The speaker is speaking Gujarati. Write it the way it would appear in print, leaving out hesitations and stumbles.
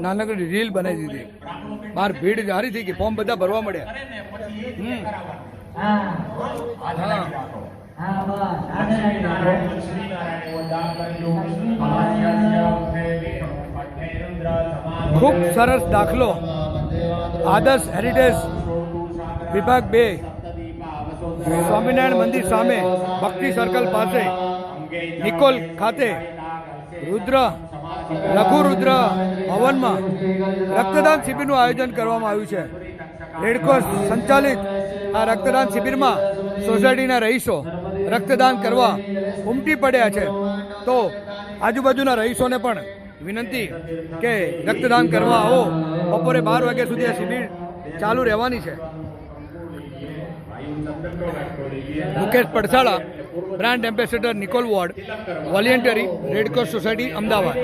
નાનકડી રીલ બનાવી દીધી, બહાર ભીડ જારી થઈ ગઈ, ફોર્મ બધા ભરવા મળ્યા. ખૂબ સરસ દાખલો આદર્શ હેરિટેજ વિભાગ 2 સ્વામિનારાયણ મંદિર સામે ભક્તિ સર્કલ પાસે નિકોલ ખાતે લઘુ રુદ્ર ભવનમાં રક્તદાન શિબિરનું આયોજન કરવામાં આવ્યું છે. રેડક્રોસ સંચાલિત આ રક્તદાન શિબિરમાં સોસાયટીના રહીશો રક્તદાન કરવા ઉમટી પડ્યા છે. તો આજુબાજુના રહીશોને પણ વિનંતી કે રક્તદાન કરવા આવો. બપોરે 12 વાગ્યા સુધી આ શિબિર ચાલુ રહેવાની છે. Mukesh Padsala, brand ambassador Nikol ward, voluntary Red Cross society, Ahmedabad.